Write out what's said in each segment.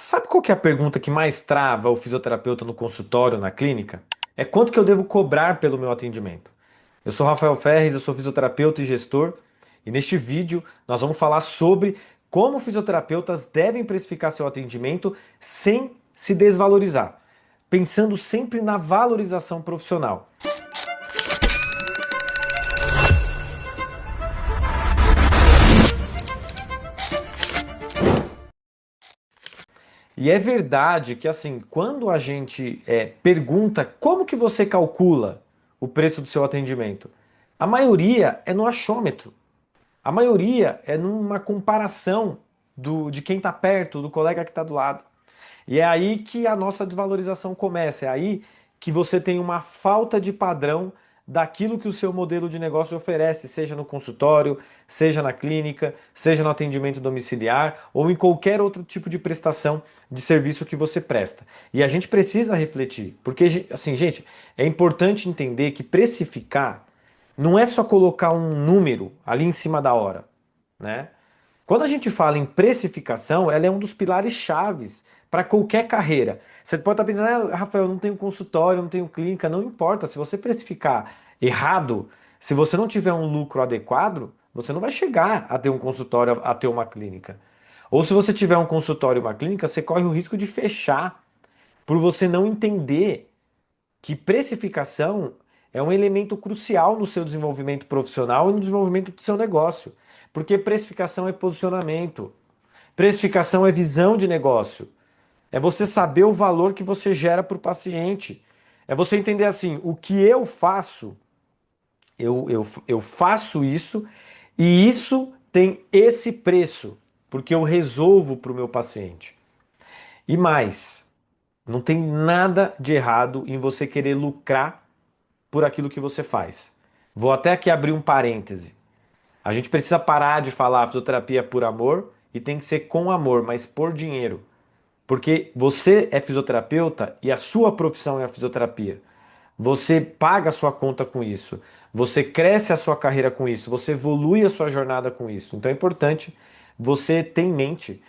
Sabe qual que é a pergunta que mais trava o fisioterapeuta no consultório, na clínica? É quanto que eu devo cobrar pelo meu atendimento? Eu sou Rafael Ferres, eu sou fisioterapeuta e gestor, e neste vídeo nós vamos falar sobre como fisioterapeutas devem precificar seu atendimento sem se desvalorizar, pensando sempre na valorização profissional. E é verdade que assim, quando a gente pergunta como que você calcula o preço do seu atendimento, a maioria é no achômetro. A maioria é numa comparação de quem está perto, do colega que está do lado. E é aí que a nossa desvalorização começa, é aí que você tem uma falta de padrão daquilo que o seu modelo de negócio oferece, seja no consultório, seja na clínica, seja no atendimento domiciliar ou em qualquer outro tipo de prestação de serviço que você presta. E a gente precisa refletir, porque assim, gente, é importante entender que precificar não é só colocar um número ali em cima da hora, né? Quando a gente fala em precificação, ela é um dos pilares chaves para qualquer carreira. Você pode estar pensando, ah, Rafael, eu não tenho consultório, eu não tenho clínica, não importa. Se você precificar errado, se você não tiver um lucro adequado, você não vai chegar a ter um consultório, a ter uma clínica. Ou se você tiver um consultório e uma clínica, você corre o risco de fechar por você não entender que precificação é um elemento crucial no seu desenvolvimento profissional e no desenvolvimento do seu negócio. Porque precificação é posicionamento, precificação é visão de negócio, é você saber o valor que você gera para o paciente, é você entender assim, o que eu faço, eu faço isso e isso tem esse preço, porque eu resolvo para o meu paciente. E mais, não tem nada de errado em você querer lucrar por aquilo que você faz. Vou até aqui abrir um parêntese. A gente precisa parar de falar fisioterapia por amor e tem que ser com amor, mas por dinheiro. Porque você é fisioterapeuta e a sua profissão é a fisioterapia. Você paga a sua conta com isso. Você cresce a sua carreira com isso. Você evolui a sua jornada com isso. Então é importante você ter em mente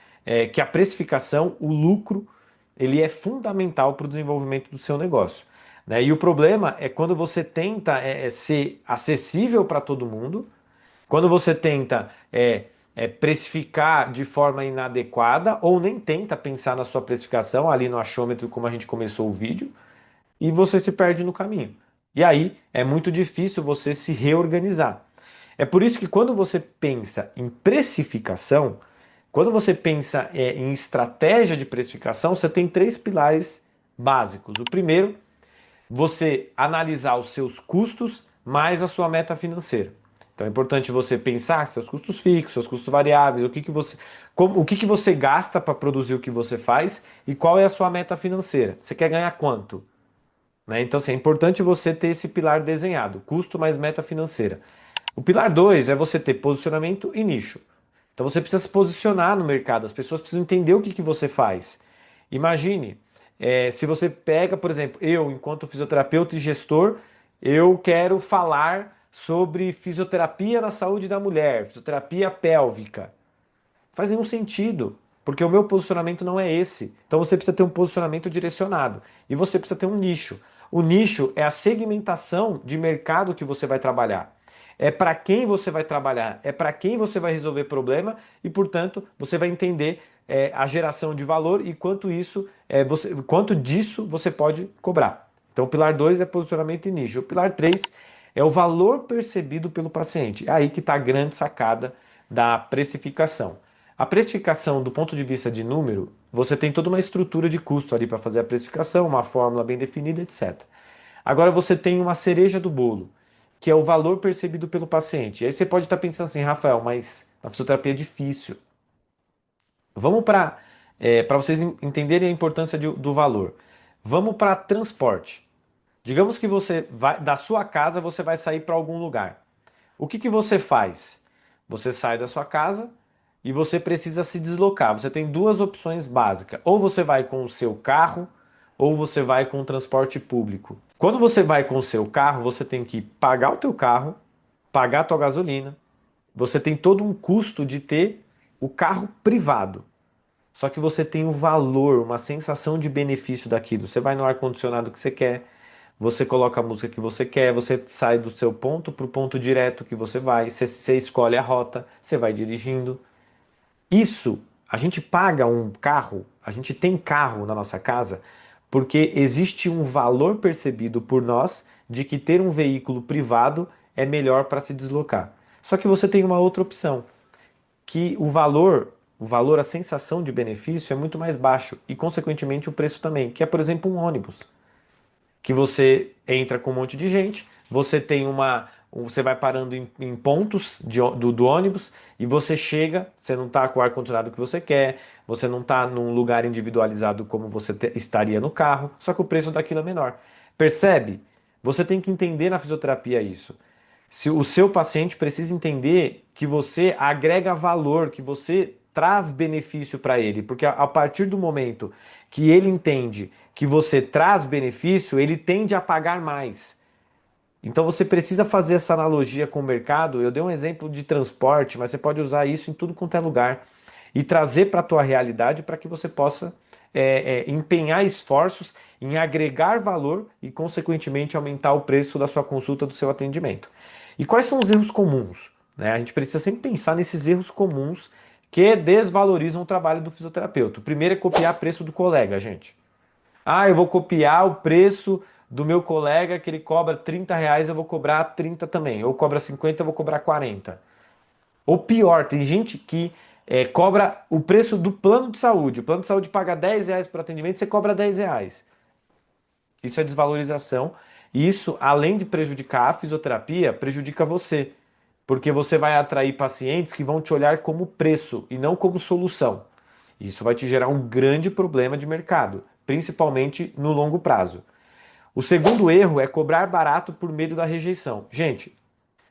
que a precificação, o lucro, ele é fundamental para o desenvolvimento do seu negócio. Né? E o problema é quando você tenta ser acessível para todo mundo, quando você tenta precificar de forma inadequada ou nem tenta pensar na sua precificação ali no achômetro, como a gente começou o vídeo, e você se perde no caminho. E aí é muito difícil você se reorganizar. É por isso que quando você pensa em precificação, quando você pensa em estratégia de precificação, você tem três pilares básicos. O primeiro, você analisar os seus custos mais a sua meta financeira. Então é importante você pensar seus custos fixos, seus custos variáveis, o que que você gasta para produzir o que você faz e qual é a sua meta financeira. Você quer ganhar quanto? Né? Então assim, é importante você ter esse pilar desenhado, custo mais meta financeira. O pilar 2 é você ter posicionamento e nicho. Então você precisa se posicionar no mercado, as pessoas precisam entender o que que você faz. Imagine, se você pega, por exemplo, eu, enquanto fisioterapeuta e gestor, eu quero falar sobre fisioterapia na saúde da mulher, fisioterapia pélvica. Faz nenhum sentido, porque o meu posicionamento não é esse. Então você precisa ter um posicionamento direcionado e você precisa ter um nicho. O nicho é a segmentação de mercado que você vai trabalhar. É para quem você vai trabalhar, é para quem você vai resolver problema e, portanto, você vai entender a geração de valor e quanto disso você pode cobrar. Então, o pilar 2 é posicionamento e nicho. O pilar 3 é o valor percebido pelo paciente. É aí que está a grande sacada da precificação. A precificação, do ponto de vista de número, você tem toda uma estrutura de custo ali para fazer a precificação, uma fórmula bem definida, etc. Agora você tem uma cereja do bolo, que é o valor percebido pelo paciente. E aí você pode estar pensando assim, Rafael, mas a fisioterapia é difícil. Vamos para vocês entenderem a importância do valor. Vamos para transporte. Digamos que você vai da sua casa, você vai sair para algum lugar. O que que você faz? Você sai da sua casa e você precisa se deslocar. Você tem duas opções básicas. Ou você vai com o seu carro, ou você vai com o transporte público. Quando você vai com o seu carro, você tem que pagar o teu carro, pagar a tua gasolina. Você tem todo um custo de ter o carro privado. só que você tem o valor, uma sensação de benefício daquilo. Você vai no ar-condicionado que você quer, você coloca a música que você quer, você sai do seu ponto para o ponto direto que você vai, você escolhe a rota, você vai dirigindo. Isso, a gente paga um carro, a gente tem carro na nossa casa, porque existe um valor percebido por nós de que ter um veículo privado é melhor para se deslocar. Só que você tem uma outra opção, que o valor, a sensação de benefício é muito mais baixo e, consequentemente, o preço também, que é, por exemplo, um ônibus que você entra com um monte de gente, você vai parando em pontos do ônibus e você chega, você não está com o ar-condicionado que você quer, você não está num lugar individualizado como você estaria no carro, só que o preço daquilo é menor. Percebe? Você tem que entender na fisioterapia isso. Se o seu paciente precisa entender que você agrega valor, que você traz benefício para ele, porque a partir do momento que ele entende que você traz benefício, ele tende a pagar mais. Então você precisa fazer essa analogia com o mercado. Eu dei um exemplo de transporte, mas você pode usar isso em tudo quanto é lugar e trazer para a tua realidade para que você possa empenhar esforços em agregar valor e, consequentemente, aumentar o preço da sua consulta, do seu atendimento. E quais são os erros comuns? Né? A gente precisa sempre pensar nesses erros comuns que desvalorizam o trabalho do fisioterapeuta. O primeiro é copiar preço do colega, gente. Ah, eu vou copiar o preço do meu colega que ele cobra R$ 30, eu vou cobrar 30 também. Ou cobra 50, eu vou cobrar 40. Ou pior, tem gente que cobra o preço do plano de saúde. O plano de saúde paga R$ 10 por atendimento, você cobra R$ 10. Isso é desvalorização. E isso, além de prejudicar a fisioterapia, prejudica você. Porque você vai atrair pacientes que vão te olhar como preço e não como solução. Isso vai te gerar um grande problema de mercado, principalmente no longo prazo. O segundo erro é cobrar barato por medo da rejeição. Gente,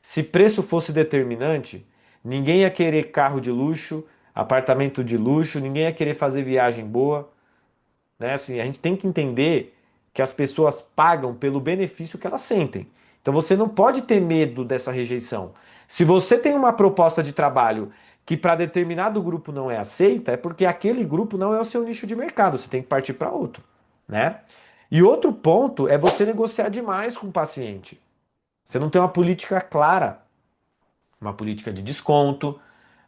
se preço fosse determinante, ninguém ia querer carro de luxo, apartamento de luxo, ninguém ia querer fazer viagem boa, né? Assim, a gente tem que entender que as pessoas pagam pelo benefício que elas sentem. Então você não pode ter medo dessa rejeição. Se você tem uma proposta de trabalho que para determinado grupo não é aceita, é porque aquele grupo não é o seu nicho de mercado, você tem que partir para outro, né? E outro ponto é você negociar demais com o paciente. Você não tem uma política clara, uma política de desconto,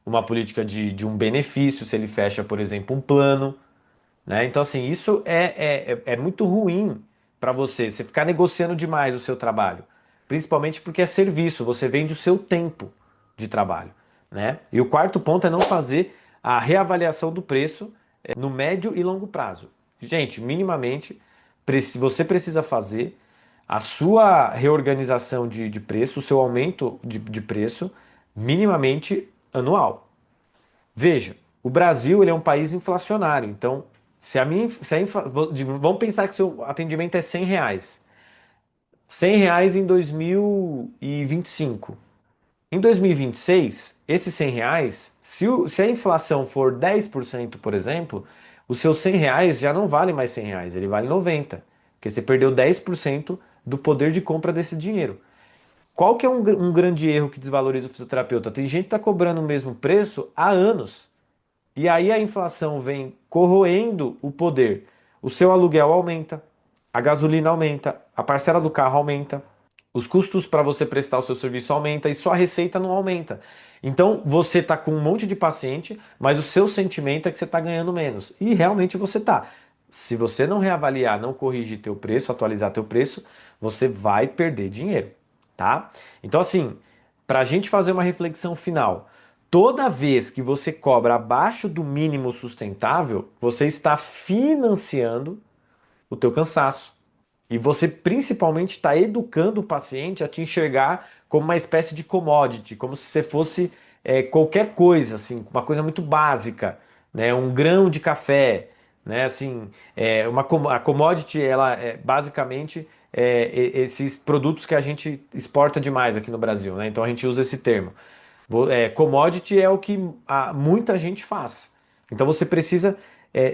uma política de um benefício, se ele fecha, por exemplo, um plano, né? Então, assim, isso é muito ruim para você, você ficar negociando demais o seu trabalho, principalmente porque é serviço, você vende o seu tempo de trabalho, né? E o quarto ponto é não fazer a reavaliação do preço no médio e longo prazo. Gente, minimamente, você precisa fazer a sua reorganização de preço, o seu aumento de preço, minimamente anual. Veja, o Brasil ele é um país inflacionário, então vamos pensar que seu atendimento é R$ 100. R$ 100 em 2025. Em 2026, esses R$ 100, se a inflação for 10%, por exemplo, os seus R$ 100 já não vale mais R$ 100, ele vale 90, porque você perdeu 10% do poder de compra desse dinheiro. Qual que é um grande erro que desvaloriza o fisioterapeuta? Tem gente que está cobrando o mesmo preço há anos. E aí a inflação vem corroendo o poder. O seu aluguel aumenta, a gasolina aumenta, a parcela do carro aumenta, os custos para você prestar o seu serviço aumenta e sua receita não aumenta. Então você está com um monte de paciente, mas o seu sentimento é que você está ganhando menos. E realmente você está. Se você não reavaliar, não corrigir teu preço, atualizar teu preço, você vai perder dinheiro, tá? Então assim, para a gente fazer uma reflexão final, toda vez que você cobra abaixo do mínimo sustentável, você está financiando o teu cansaço. E você principalmente está educando o paciente a te enxergar como uma espécie de commodity, como se você fosse qualquer coisa, assim, uma coisa muito básica, né? Um grão de café, né? Assim, a commodity, ela é basicamente esses produtos que a gente exporta demais aqui no Brasil, né? Então a gente usa esse termo. Commodity é o que muita gente faz. Então você precisa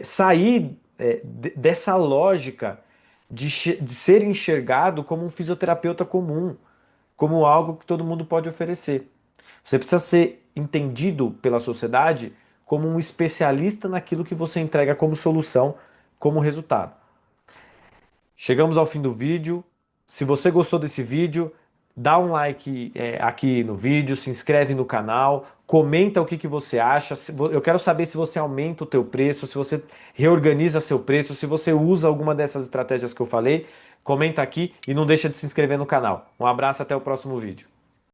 sair dessa lógica de ser enxergado como um fisioterapeuta comum, como algo que todo mundo pode oferecer. Você precisa ser entendido pela sociedade como um especialista naquilo que você entrega como solução, como resultado. Chegamos ao fim do vídeo. Se você gostou desse vídeo, dá um like aqui no vídeo, se inscreve no canal, comenta o que você acha. Eu quero saber se você aumenta o teu preço, se você reorganiza seu preço, se você usa alguma dessas estratégias que eu falei. Comenta aqui e não deixa de se inscrever no canal. Um abraço, até o próximo vídeo.